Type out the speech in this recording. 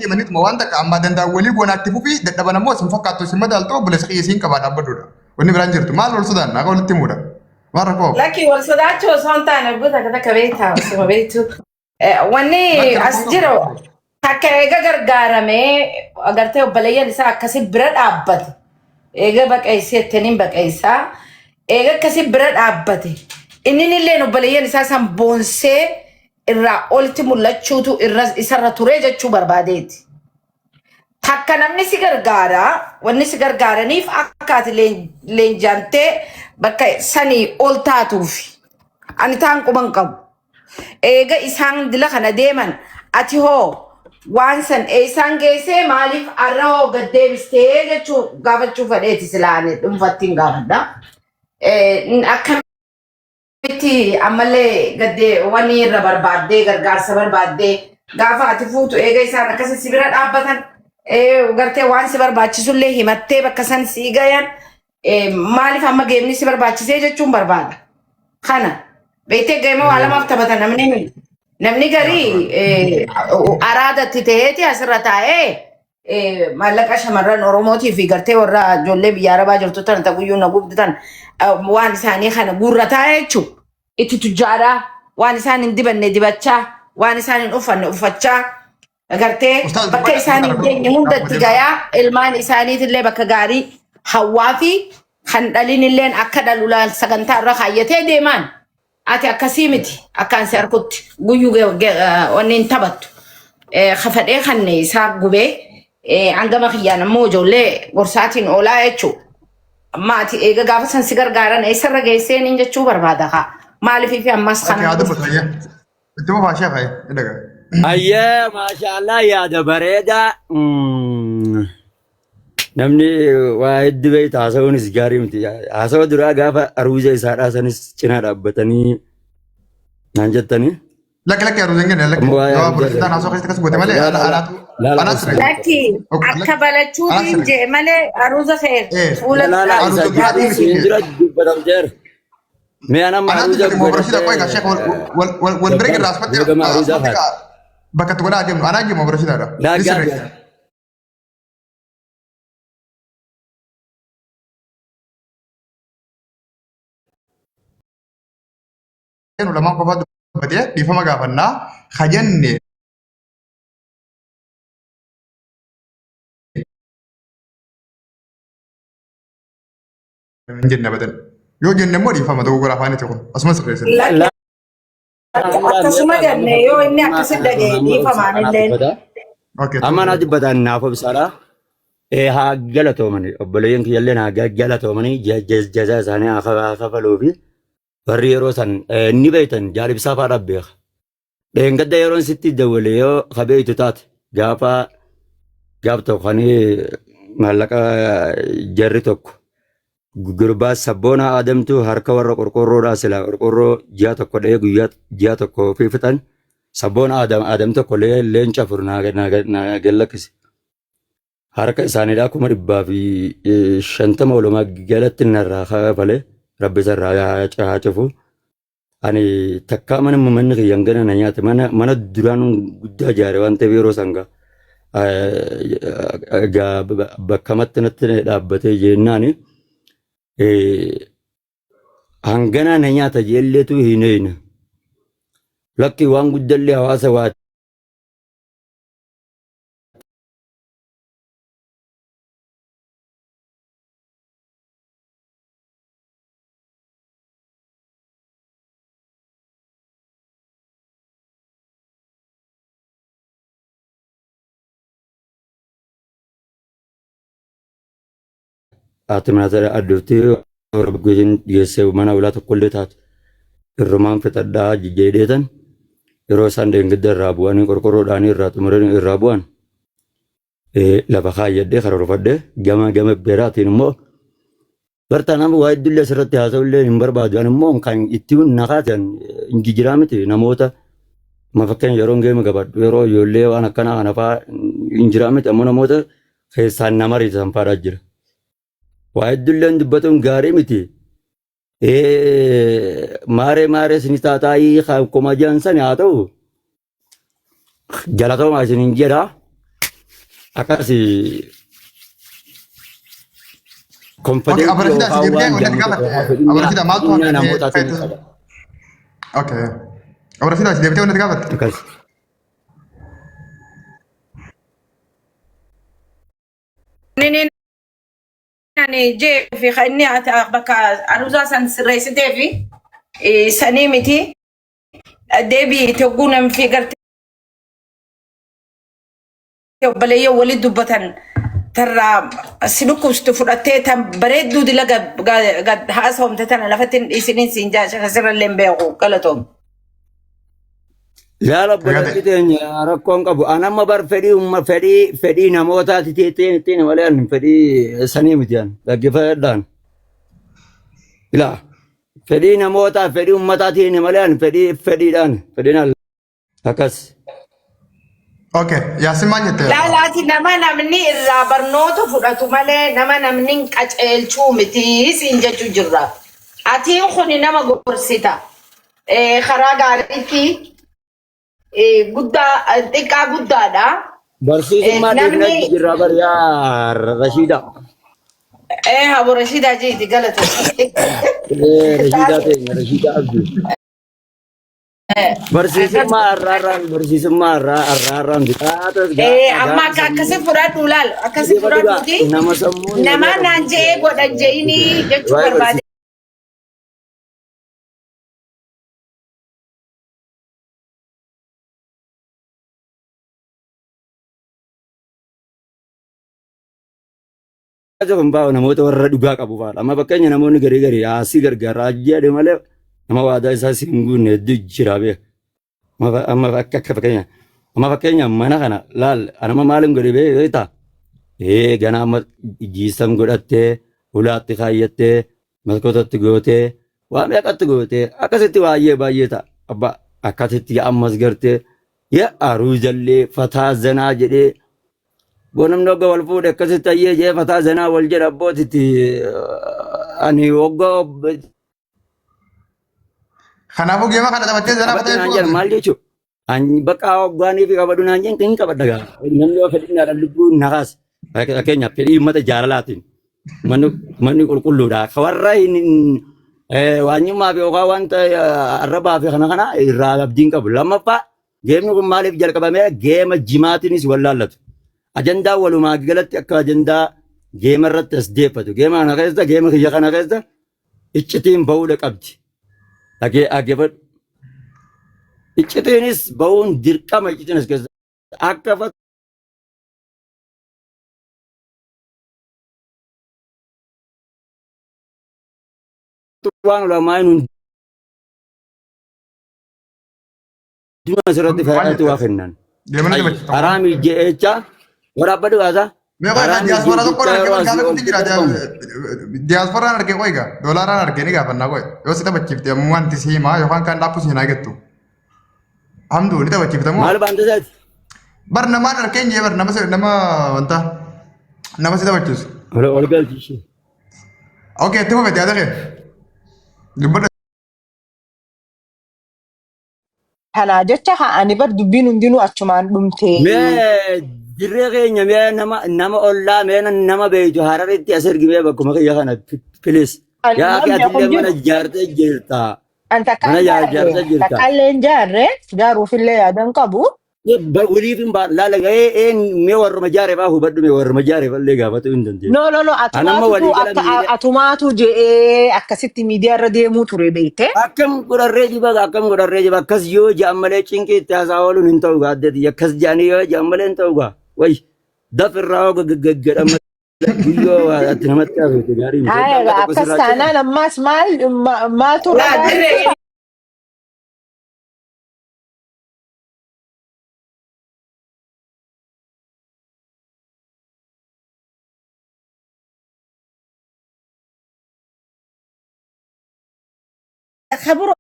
walitti manit mawaan takka amma danda'a walii goonaatti fufi dadhaban ammoo sin fakkaattu sin madaaltoo bulasa qiyyeesiin qabaa dhaabbaduudha. Wanni biraan jirtu maal wal sodaan akka walitti muudha. Maal rakkoo? Lakki wal sodaachuu osoo hin taane buta akka beektaa osoo beektu. Wanni as jiru akka eega gargaaramee agartee obboleeyyan isaa akkasi bira dhaabbate. Eega baqeessee ettaniin baqeessaa. Eega akkasi bira dhaabbate. Inni illee obboleeyyan isaa san boonsee irraa olti mul'achuutu isarra turee jechuu barbaadeeti. Takka namni si gargaara, wanni si gargaaraniif akka ati leenjantee bakka sanii ol taatuufi. Ani taan quban qabu. Eega isaan dila kana deeman ati hoo waan san isaan geessee maaliif arra hoo gad deebistee jechuu gaafachuu fedheeti silaane dhuunfattiin gaafadha. Akkamitti ammallee gaddee wanni irra barbaaddee gargaarsa barbaaddee gaafa ati fuutu eega isaan akkasii si bira dhaabbatan gartee waan si barbaachisullee himattee bakka san sii gayan maaliif amma geemni si barbaachisee jechuun barbaada. Kana beektee geema waa lamaaf taphata namni garii araadatti ta'eeti asirra taa'ee maallaqa shamarran Oromootii fi gartee warra ijoollee biyya Arabaa jirtu tan guyyuu na gubditan waan isaanii kana gurra taa'ee jechuudha. Itti tujjaaraa waan isaan hin dibanne dibachaa waan isaan hin uffanne uffachaa agartee bakka isaan hin geenye hundatti gayaa ilmaan isaaniitillee bakka gaarii hawaa fi kan dhaliin illeen akka dhalu sagantaa irra kaayyatee deemaan ati akkasii miti akkaan si harkutti guyyuu wanni hin taphattu. Kafadhee kan isaa gubee hangama kiyyaan ammoo ijoollee gorsaatiin oolaa jechuudha. Amma ati eega gaafa san si gargaaran eessarra geesseen hin jechuu barbaada kaa. Maaliif ammas kana. Itti fufaa shafaa edagaa. Ayyee maashaallah yaada bareedaa. Namni waa hedduu beektu haasa'uunis gaarii miti. Haasa'u duraa gaafa aruuza isaadhaa sanis cinaa dhaabbatanii naan jettanii. Lakki aruuza hin gane lakki. Yoo bulchitaan haasa'u keessatti kas goote malee anaatu. Lakki akka balachuutiin jee malee aruuza fe'e fuula dura dubbatamteera. Mee anam aruuza mobrashida qoy ka sheek wal break raasfatti bakka itti godhaa deemnu anaa jiru mobrashidaadha. Lamaan qofaa dubbatee dhiifama gaafannaa hajanne hin jenne abadan yoo jenne immoo dhiifama ta'uu gara afaanitti kun asumas sirreessin. Akkasuma jenne yoo inni akkasi dhagee dhiifamaan illee. Amma naa dubbataan naaf obsaadha. Haa galatoomani obboleeyyan kiyyalleen haa galatoomanii jazaa isaanii haa kafaluu fi warri yeroo san ni beektan jaalibsaa faadhaaf beeka. Dheengadda yeroon sitti dawwale yoo kabeeytu taate gaaf tokko maallaqa jarri tokko gurbaa sabboona adamtu harka warra qorqorroodhaa sila qorqorroo ji'a tokko dha'ee guyyaa ji'a tokko fi fixan sabboona adam tokko leenca fur naa gallakkise. Harka isaaniidhaa 150 walumaa galatti narraa kafalee. Rabbi sarraa haa cufu. Ani takkaa mana manni kiyyan gana na nyaate mana duraan guddaa ijaare waan ta'eef yeroo sanga bakka matti natti dhaabbatee jennaan hangana na nyaata jeelleetu hin eeyne. Lakki waan guddallee hawaasa waa Atimanata addootti gosin geessee mana ulaa tokkollee taate irrumaan fixadhaa jedheetan yeroo isaan deengidda irraa bu'anii qorqorroodhaan irraa xumuranii irraa bu'an lafa kaayyadhee karoorfadhee gama beeraatiin immoo bartaa nama waa iddillee asirratti haasa'ullee hin barbaadu immoo kan ittiin naqaatan injijiraa miti namoota mafakkeen yeroo geema gabadhu yeroo ijoollee waan akkanaa kana fa'aa injiraa miti ammoo namoota keessaan nama riisan fa'aadhaa jira. Waa iddilleen dubbatuun gaarii miti. Maaree isin taataayii akkuma jaansan haa ta'u jalatoomaa isin hin jedhaa akasi اوكي ابو confident رشيد yookaan سيدي waan ولا jedhamu تقابل tokko haa ابو رشيد ما fedhinnaa تو namootaatiin qaba. اوكي ابو رشيد سيدي ولا تقابل Akkas. نين يعني جي في خلني بكا أروزا سن سريس ديفي سنيمتي ديبي تقولن في قرت بليه ولد دبتن ترى سلوكو استفرتي تم بريد دودي لقى قد هاسهم تتنا لفتن إسنين سنجا شخصر اللي بيعو قالتهم Yaala obboleetti teenya rakkoon qabu. Anamma bar fedhii namootaati teetiin malee ani fedhii sanii miti ani dhaggeeffadhaan. Ilaa fedhii namootaa fedhii ummataatiin malee ani fedhiidhaan akkas. اوكي يا سمان لا يت لا تي نما نمني الرابرنوتو فداتو مالي نما نمني قچلچو متي سنجچو جرا اتي خوني نما غورسيتا خرا غاريتي غودا تيكا غودا دا Barsiisummaa deemnee نمني jirra bar yaa Rashiida. ابو رشيد اجي غلط Rashiidaa teenya Rashiidaa Abdii. Barsiisummaa arraarraan bitaatas اما كاسي فرادو لال كاسي فرادو دي nama sammuun نما نانجي غودا جيني جچو برباد kan baa'u namoota warra dhugaa qabu fa'aadha. Amma fakkeenya namoonni garii asii gargaaraa jedhe malee nama waadaa isaa siin guunne hedduu jira beeka. Amma fakkeenya mana kana laal anama maaliin godhe beekta? Ganaa amma jiisam godhattee ulaatti kaayyattee maskootatti gootee waan meeqatti gootee akkasitti baay'ee ta'a. Abba akkasitti ammas gartee aruu jallee fataa zanaa jedhee bonamni waggaa wal fuudhe akkasitti ayyee jee fataa zanaa wal jedha abbootitti ani waggaa خنافو جيما خنا تبتي زنا qabadhu naan بتاي jedhan maal jechuudha. Ani bakka waggaanii fi qabadhu naan jedhan hin qabadha gaa. Namni yoo fedhinnaadhaan lubbuun nakaas. Fakkeenyaaf fedhii uummata jaalalaatiin manni qulqulluudha. Ka warra waanyummaa fi yookaan wanta arrabaa fi kana irraa abdiin qabu. Lammaffaa geemni kun maaliif jalqabamee geema jimaatiinis wallaallatu. Ajandaa walumaa galatti akka ajandaa geema irratti as deeffatu. Geema kana keessa geema kiyya kana keessa iccitiin ba'uudha qabdi. Dhaggeeffadhu. Iccitiinis ba'uun dirqama iccitiin as keessa akka waan ulamaan hunduma asirratti faayidatu waa kennan. جيما نبتي Haraami jecha waraabadhu gaasaa. मैं कोई diaspora तो कोई रखे बन गावे कुछ गिरा diaspora ना रखे कोई का डॉलर ना रखे नहीं का बनना कोई यो सीधा बच्ची फिर मुआन तिसी माँ यो खान कांड लापुस ही ना गेतु हम दो नहीं तो बच्ची फिर Maal baanta isaati? बर नमा ना रखे ये बर नमा से नमा बनता नमा सीधा बच्चूस Ol galchi ishee. ओके तुम बता दे दुब्बर Kanaa jecha ani bar dubbiin hundinuu achumaan dhumtee. Mee dirree keenya mee nama ollaa mee nama beeytu Hararitti as ergimee bakkuma kiyya kana filis. Yaa ati atillee mana ijaartee jirta. Anta Mana ijaartee jirta. kallee hin jaarre jaaruufillee yaadan qabu. Waliif hin baala laala gahee mee warruma jaaree faa hubadhu mee warruma jaaree fallee gaafatu hin dandeessu. No Anamma walii galan atumaatu je'ee akkasitti miidiyaa irra deemuu ture beekte. akkam godharree jiba akkas yoo ja'an malee cinqii itti haasaa ooluun hin ta'u gaaddeeti akkas ja'anii yoo ja'an malee hin ta'u gaa wayi daf irraa hoo gaggadhama guyyoo ati namatti hafeete gaarii miti. Akkas taanaan ammaas maaltu لا دري خبروا